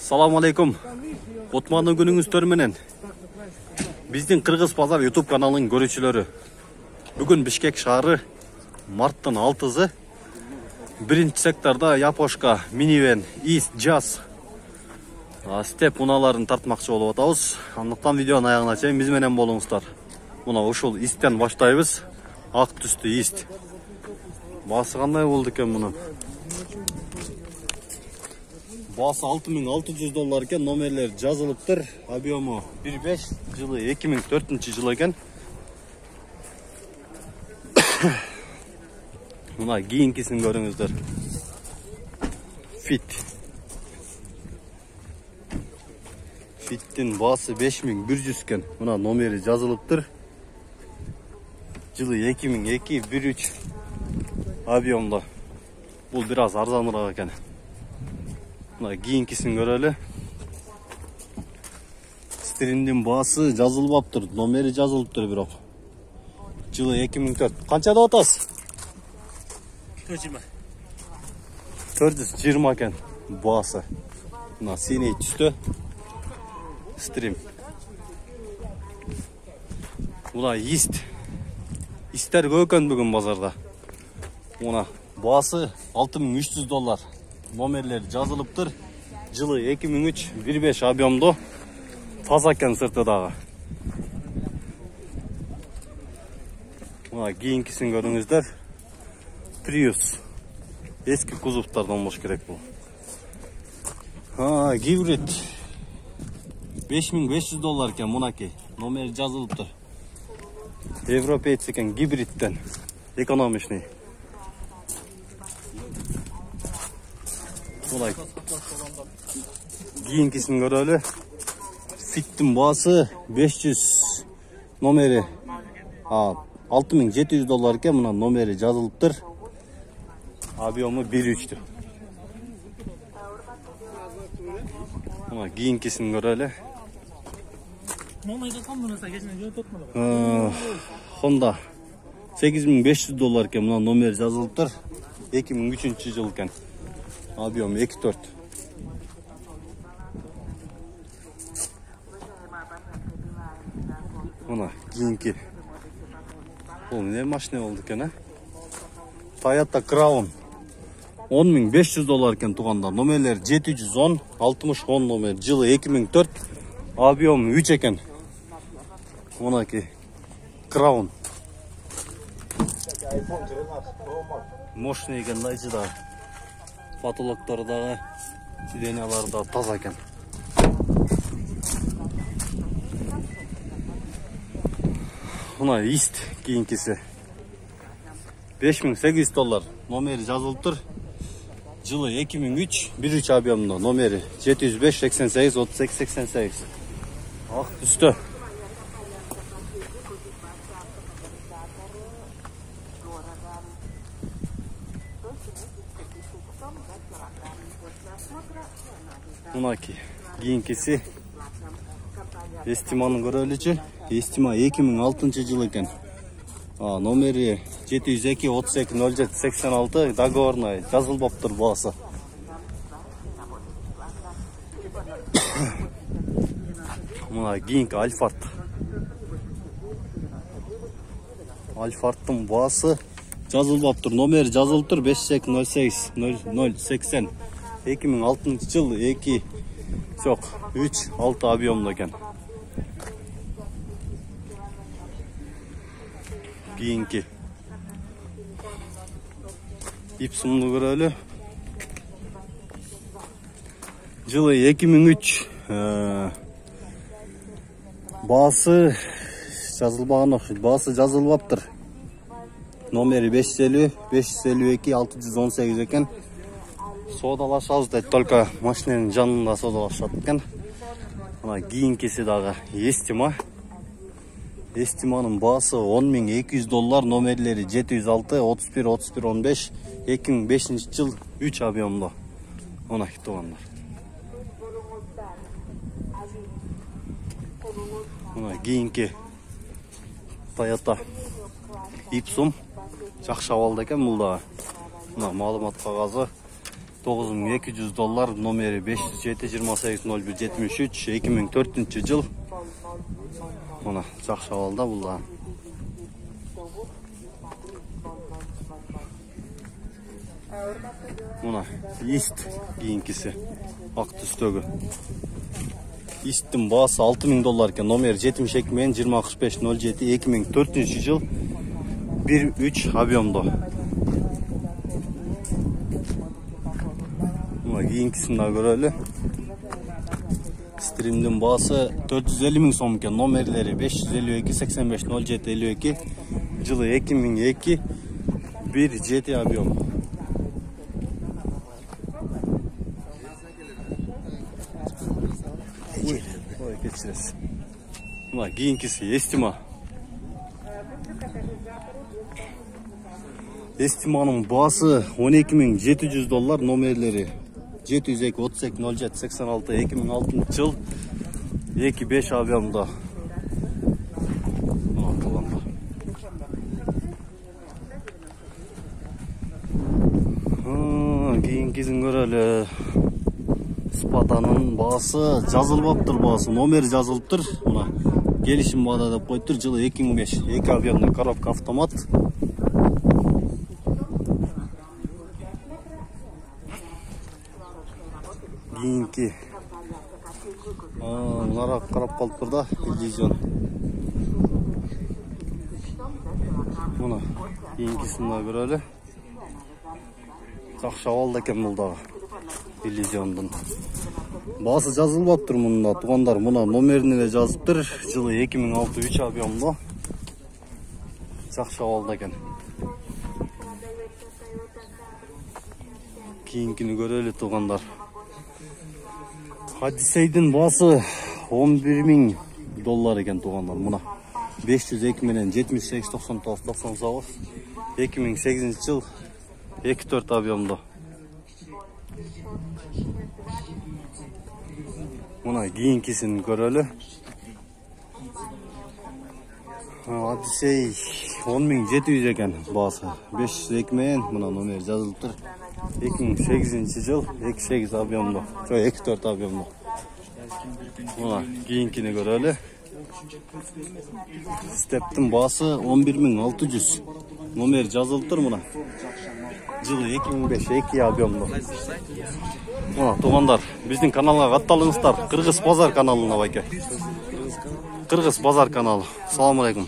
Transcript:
Assalamu alaikum. Отманы күнүңүздөр менен. Биздин Кыргыз Базар YouTube каналынын көрүүчүлөрү. Бүгүн Бишкек шаары марттын 6-сы. Биринчи секторда Япошка, минивен, East Jazz степ унааларын тартмакчы болуп атабыз. Андыктан видеонун аягына чейин биз менен болуңуздар. Мына ушул East'тен баштайбыз. Ак түстүү East. Басы кандай болду экен мунун? Басы $6600 экен, номерлер жазылыптыр. Объему 1.5, жылы 2004 жыл экен. Мына кийинкисин көрүңүздөр. Фиттин басы 5100 экен. Мына номери жазылыптыр. Жылы 2002, 1.3 объемда. Бул бир аз арзаныраак экен. Мына кийинкисин көрөлү. Стриндин басы жазылбаптыр, номери жазылыптыр бирок. Жылы 2004. Канча деп атасыз? 420 экен басы. Мына синий түстө. Стрим. Мына Истер көп экен бүгүн базарда. Мына басы $6300. Номерлер жазылыптыр. Жылы 2003, 1.5 объемдо. Таза экен сырты дагы. Мына кийинкисин көрүңүздөр. Prius. Эски кузовтардан болуш керек бул. Гибрид. $5500 экен мунаки. Номери жазылыптыр. Европеец экен, гибридтен. Экономичный. Мына кийинкисин көрөлү. Фиттин басы 500, номери $6700 экен, мына номери жазылыптыр. Объему 1.3. Мына кийинкисин көрөлү. Honda $8500 экен, мына номери жазылыптыр. 2003 жыл экен. Объем 2.4. Мына кийинки. Бул эмне машина болду экен, а? Toyota Crown. $10500 экен туганда. Номерлер 710, 6010 номер. Жылы 2004. Объем 3 экен. Мынаки Crown. Мощный экен да ичи да. Потолоктор дагы, сиденьялар да таза экен. Мына East кийинкиси. $5800. Номери жазылыптыр. Жылы 2003, 1.3 объемдо. Номери 705, 88, 38, 88. Ак түстө. Мынаки кийинкиси. Эстиманы көрөлүчү. Эстима 2006 жыл экен. Номери 702, 32, 07, 86. Договорный жазылбаптыр басы. Мына кийинки Альфард. Альфардтын басы жазылбаптыр. Номери жазылыптыр. 52, 08, 0080. 2006 жыл 2, 3, 6 объемдо экен. Кийинки Ипсумду көрөлү. Жылы 2003. Басы жазылбаган окшойт. Басы жазылбаптыр. Номери 550, 552, 618 экен. Содалашабыз дейт, только машинанын жанында содалашат экен. Мына кийинкиси дагы Эстима. Эстиманын басы $10200, номерлери 706, 31, 31, 15, 2005 жыл 3 объемдо. Мына тугандар. Мына кийинки Toyota Ipsum. Жакшы абалда экен бул да. Мына маалымат кагазы $9200, номері 507-2801-73, 2004 жыл. Мына жақсы алда бұл. Мына ист кийинкisi, ак түстөгү. Истин баасы $6000 екен, номер 72-2065-07, 2004 жыл, 1.3 объемдо. Мына кийинкисин да көрөлү. Стримдин баасы $450.000 сом екен, номерлери 552-85-07-52, жылы 2002, 1.7 объем. Ой, geçiriz. Mına giyinkisi Estima. Estima'nın bası $12.700, номерлери 702-32-07-86, 2006 жыл, 2.5 объемда. Кийинкисин көрөлү. Спаданын баасы жазылбаптыр, баасы номер жазылыптыр. Мына келишим баада деп коюптур, жылы 2005, 2 объемный коробка автомат. Кийинки мынара карап калыптыр да, иллюзион. Мына кийинкисин да көрөлү. Жакшы абалда экен бул дагы. Иллюзиондун баасы жазылбаптыр мында, туугандар. Мына номерин эле жазыптыр, жылы 2006, 3 объемдо. Жакшы абалда экен. Кийинкини көрөлү, туугандар. Одиссейдин баасы $11.000 екен, туугандар. Мына 502 менен 78-99-99, 2008 жыл, 2.4 объемдо. Мына кийинкисин көрөлү. Одиссей $10.700 екен баасы. 502 менен мына номер жазылыптыр. 2008 жыл, 2.8 объемдо. 2.4 объемдо. Мына кийинкини көрөлү. Стептин баасы $11.600. Номер жазылыптыр мына. Жылы 2005, 2 объемдо. Мына туугандар, биздин каналга катталыңыздар. Кыргыз базар каналына байке. Кыргыз базар каналы. Салам алейкум.